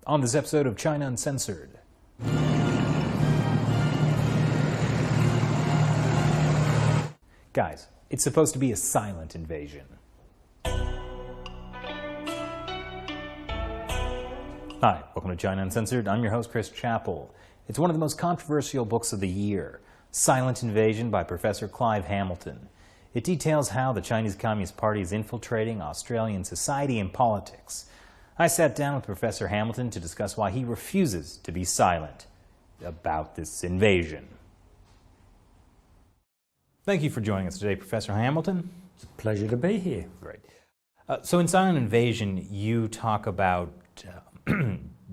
On this episode of China Uncensored. Guys, it's supposed to be a silent invasion. Hi, welcome to China Uncensored. I'm your host, Chris Chappell. It's one of the most controversial books of the year, Silent Invasion by Professor Clive Hamilton. It details how the Chinese Communist Party is infiltrating Australian society and politics. I sat down with Professor Hamilton to discuss why he refuses to be silent about this invasion. Thank you for joining us today, Professor Hamilton. It's a pleasure to be here. Great. So in Silent Invasion, you talk about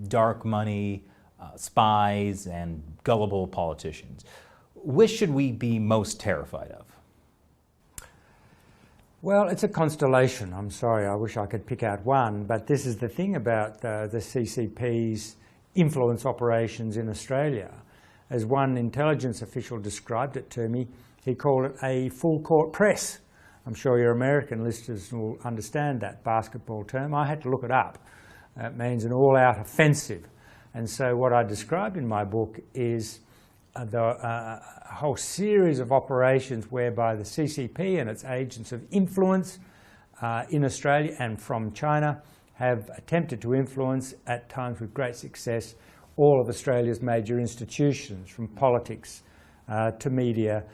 dark money, spies, and gullible politicians. Which should we be most terrified of? Well, it's a constellation. I'm sorry, I wish I could pick out one, but this is the thing about the CCP's influence operations in Australia. As one intelligence official described it to me, he called it a full court press. I'm sure your American listeners will understand that basketball term. I had to look it up. It means an all-out offensive. And so what I described in my book is a whole series of operations whereby the CCP and its agents of influence in Australia and from China have attempted to influence, at times with great success, all of Australia's major institutions, from politics to media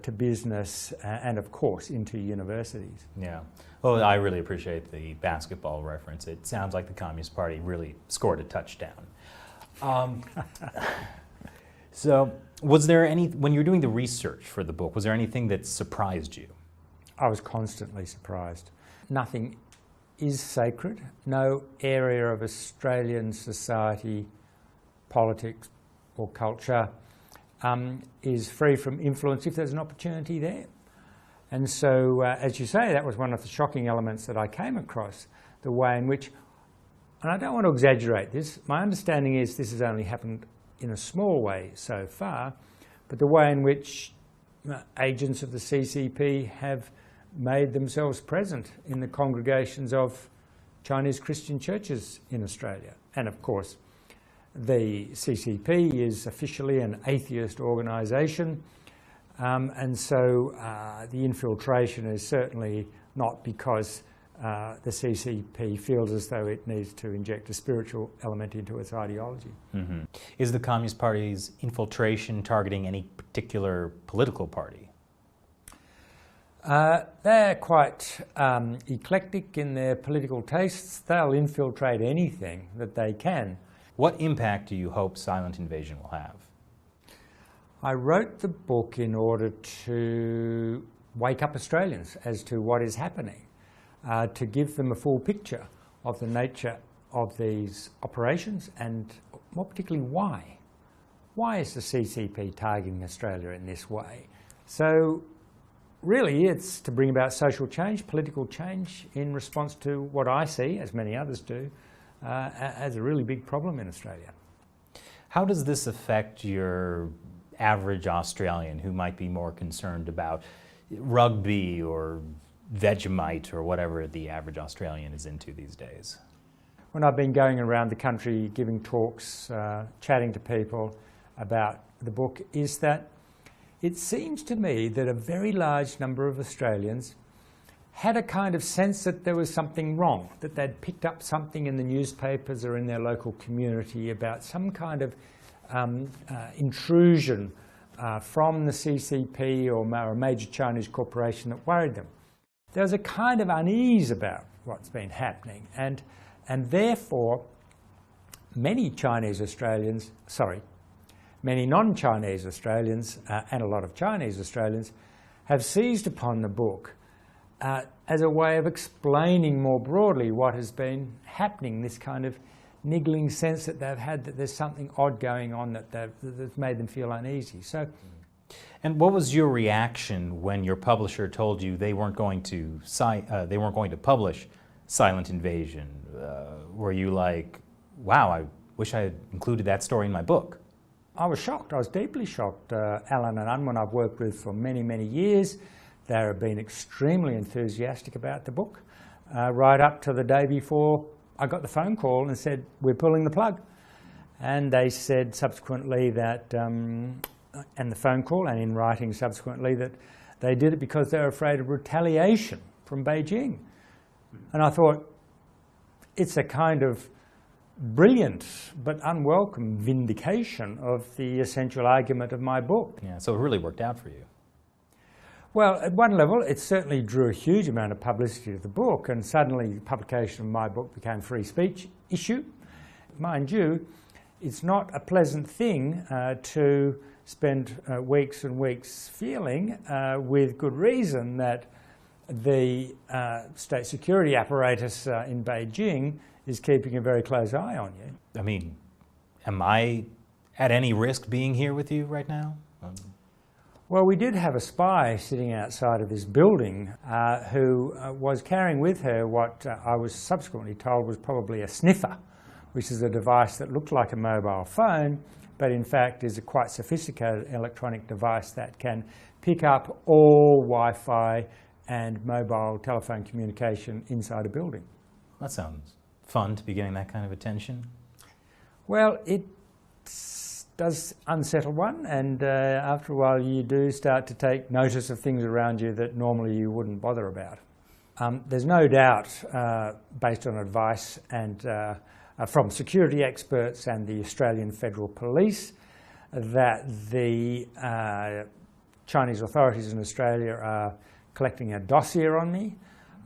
to business and, of course, into universities. Yeah. Well, I really appreciate the basketball reference. It sounds like the Communist Party really scored a touchdown. So, was there when you were doing the research for the book, was there anything that surprised you? I was constantly surprised. Nothing is sacred. No area of Australian society, politics or culture is free from influence if there's an opportunity there. And so, as you say, that was one of the shocking elements that I came across, the way in which, and I don't want to exaggerate this, my understanding is this has only happened in a small way so far, but the way in which agents of the CCP have made themselves present in the congregations of Chinese Christian churches in Australia. And of course, the CCP is officially an atheist organisation, and so the infiltration is certainly not because the CCP feels as though it needs to inject a spiritual element into its ideology. Mm-hmm. Is the Communist Party's infiltration targeting any particular political party? They're quite eclectic in their political tastes. They'll infiltrate anything that they can. What impact do you hope Silent Invasion will have? I wrote the book in order to wake up Australians as to what is happening. To give them a full picture of the nature of these operations and more particularly why. Why is the CCP targeting Australia in this way? So really it's to bring about social change, political change in response to what I see, as many others do, as a really big problem in Australia. How does this affect your average Australian who might be more concerned about rugby or Vegemite or whatever the average Australian is into these days? When I've been going around the country giving talks, chatting to people about the book, is that it seems to me that a very large number of Australians had a kind of sense that there was something wrong, that they'd picked up something in the newspapers or in their local community about some kind of intrusion from the CCP or a major Chinese corporation that worried them. There was a kind of unease about what's been happening, and therefore many non-Chinese Australians and a lot of Chinese Australians have seized upon the book as a way of explaining more broadly what has been happening, this kind of niggling sense that they've had that there's something odd going on that's made them feel uneasy. So. And what was your reaction when your publisher told you they weren't going to publish Silent Invasion? Were you like, wow, I wish I had included that story in my book? I was shocked. I was deeply shocked. Alan and Unwin I've worked with for many, many years. They have been extremely enthusiastic about the book, right up to the day before I got the phone call and said, we're pulling the plug. And they said subsequently that, and the phone call and in writing subsequently, that they did it because they were afraid of retaliation from Beijing. And I thought, it's a kind of brilliant but unwelcome vindication of the essential argument of my book. Yeah, so it really worked out for you. Well, at one level, it certainly drew a huge amount of publicity to the book, and suddenly the publication of my book became a free speech issue. Mind you, it's not a pleasant thing to spend weeks and weeks feeling, with good reason, that the state security apparatus in Beijing is keeping a very close eye on you. I mean, am I at any risk being here with you right now? Well, we did have a spy sitting outside of this building who was carrying with her what I was subsequently told was probably a sniffer, which is a device that looked like a mobile phone, but in fact is a quite sophisticated electronic device that can pick up all Wi-Fi and mobile telephone communication inside a building. That sounds fun to be getting that kind of attention. Well, it does unsettle one, and after a while you do start to take notice of things around you that normally you wouldn't bother about. There's no doubt, based on advice and from security experts and the Australian Federal Police, that the Chinese authorities in Australia are collecting a dossier on me.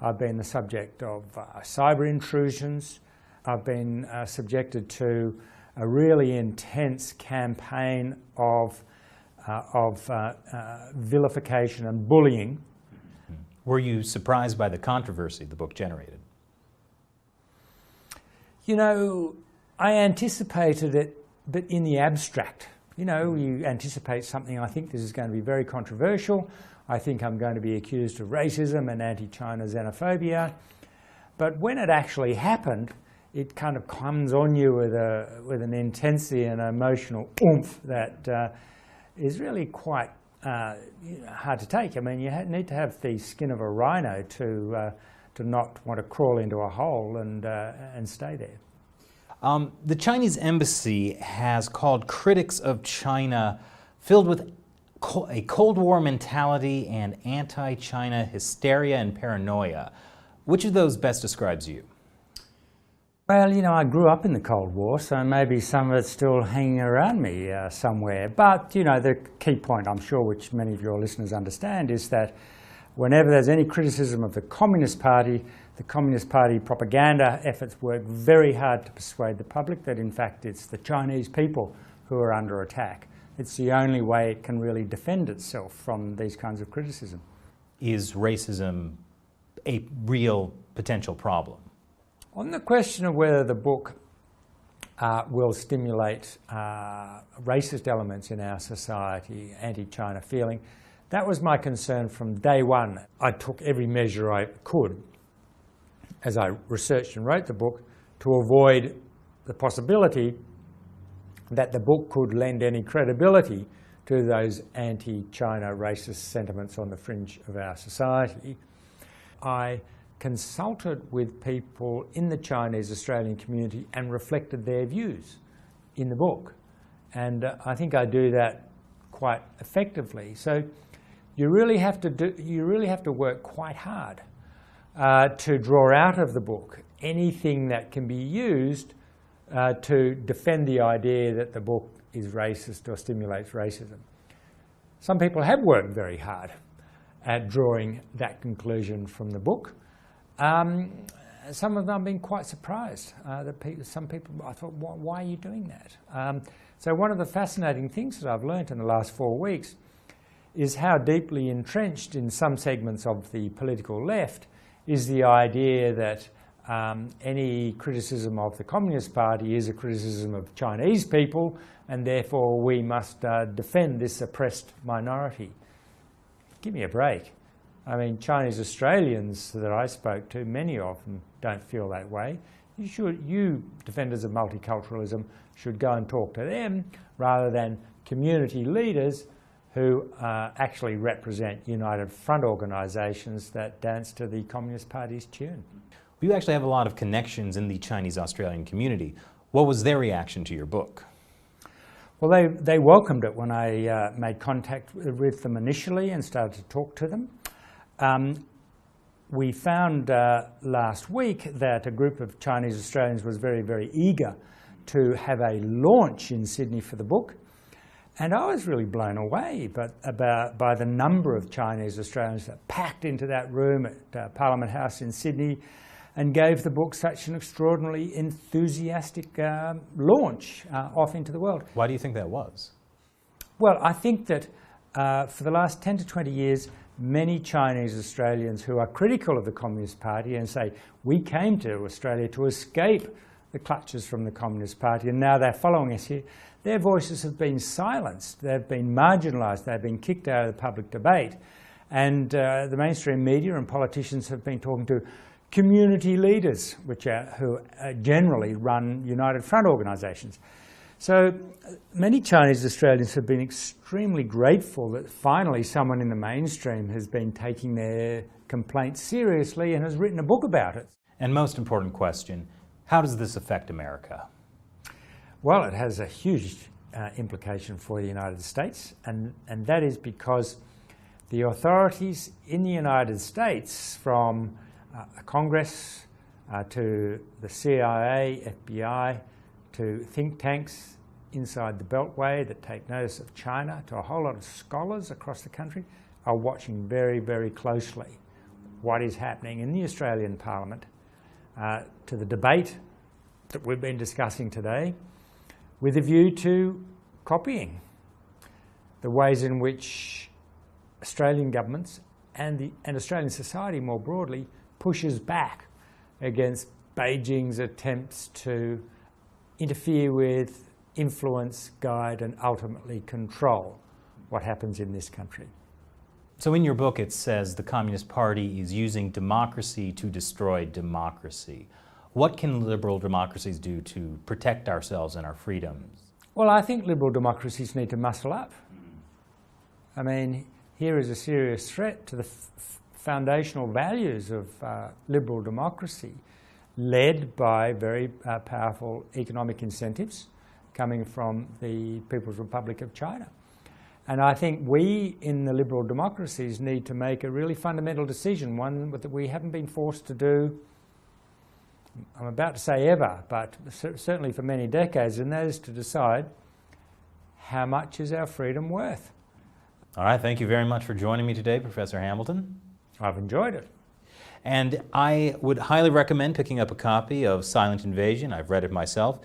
I've been the subject of cyber intrusions. I've been subjected to a really intense campaign of vilification and bullying. Were you surprised by the controversy the book generated? You know, I anticipated it, but in the abstract. You know, you anticipate something, I think this is going to be very controversial. I think I'm going to be accused of racism and anti-China xenophobia. But when it actually happened, it kind of comes on you with an intensity and emotional oomph that is really quite hard to take. I mean, you need to have the skin of a rhino to not want to crawl into a hole and stay there. The Chinese embassy has called critics of China filled with a Cold War mentality and anti-China hysteria and paranoia. Which of those best describes you? Well, you know, I grew up in the Cold War, so maybe some of it's still hanging around me somewhere. But, you know, the key point, I'm sure, which many of your listeners understand, is that whenever there's any criticism of the Communist Party propaganda efforts work very hard to persuade the public that, in fact, it's the Chinese people who are under attack. It's the only way it can really defend itself from these kinds of criticism. Is racism a real potential problem? On the question of whether the book will stimulate racist elements in our society, anti-China feeling, that was my concern from day one. I took every measure I could as I researched and wrote the book to avoid the possibility that the book could lend any credibility to those anti-China racist sentiments on the fringe of our society. I consulted with people in the Chinese Australian community and reflected their views in the book. And I think I do that quite effectively. So you really have to work quite hard to draw out of the book anything that can be used to defend the idea that the book is racist or stimulates racism. Some people have worked very hard at drawing that conclusion from the book. Some of them have been quite surprised. Some people, I thought, why are you doing that? So one of the fascinating things that I've learnt in the last 4 weeks is how deeply entrenched in some segments of the political left is the idea that any criticism of the Communist Party is a criticism of Chinese people, and therefore we must defend this oppressed minority. Give me a break. I mean, Chinese Australians that I spoke to, many of them don't feel that way. You defenders of multiculturalism should go and talk to them rather than community leaders who actually represent United Front organisations that dance to the Communist Party's tune. You actually have a lot of connections in the Chinese-Australian community. What was their reaction to your book? Well, they welcomed it when I made contact with them initially and started to talk to them. We found last week that a group of Chinese Australians was very, very eager to have a launch in Sydney for the book. And I was really blown away by the number of Chinese Australians that packed into that room at Parliament House in Sydney and gave the book such an extraordinarily enthusiastic launch off into the world. Why do you think that was? Well, I think that for the last 10 to 20 years, many Chinese Australians who are critical of the Communist Party and say, we came to Australia to escape the clutches from the Communist Party and now they're following us here, their voices have been silenced, they've been marginalised, they've been kicked out of the public debate. And the mainstream media and politicians have been talking to community leaders, who generally run United Front organisations. So many Chinese Australians have been extremely grateful that finally someone in the mainstream has been taking their complaints seriously and has written a book about it. And most important question, how does this affect America? Well, it has a huge implication for the United States, and that is because the authorities in the United States, from Congress to the CIA, FBI, to think tanks inside the Beltway that take notice of China, to a whole lot of scholars across the country, are watching very, very closely what is happening in the Australian Parliament, to the debate that we've been discussing today, with a view to copying the ways in which Australian governments and Australian society more broadly pushes back against Beijing's attempts to interfere with, influence, guide, and ultimately control what happens in this country. So in your book it says the Communist Party is using democracy to destroy democracy. What can liberal democracies do to protect ourselves and our freedoms? Well, I think liberal democracies need to muscle up. I mean, here is a serious threat to the foundational values of liberal democracy, led by very powerful economic incentives coming from the People's Republic of China. And I think we in the liberal democracies need to make a really fundamental decision, one that we haven't been forced to do, I'm about to say ever, but certainly for many decades, and that is to decide how much is our freedom worth. All right, thank you very much for joining me today, Professor Hamilton. I've enjoyed it. And I would highly recommend picking up a copy of Silent Invasion. I've read it myself.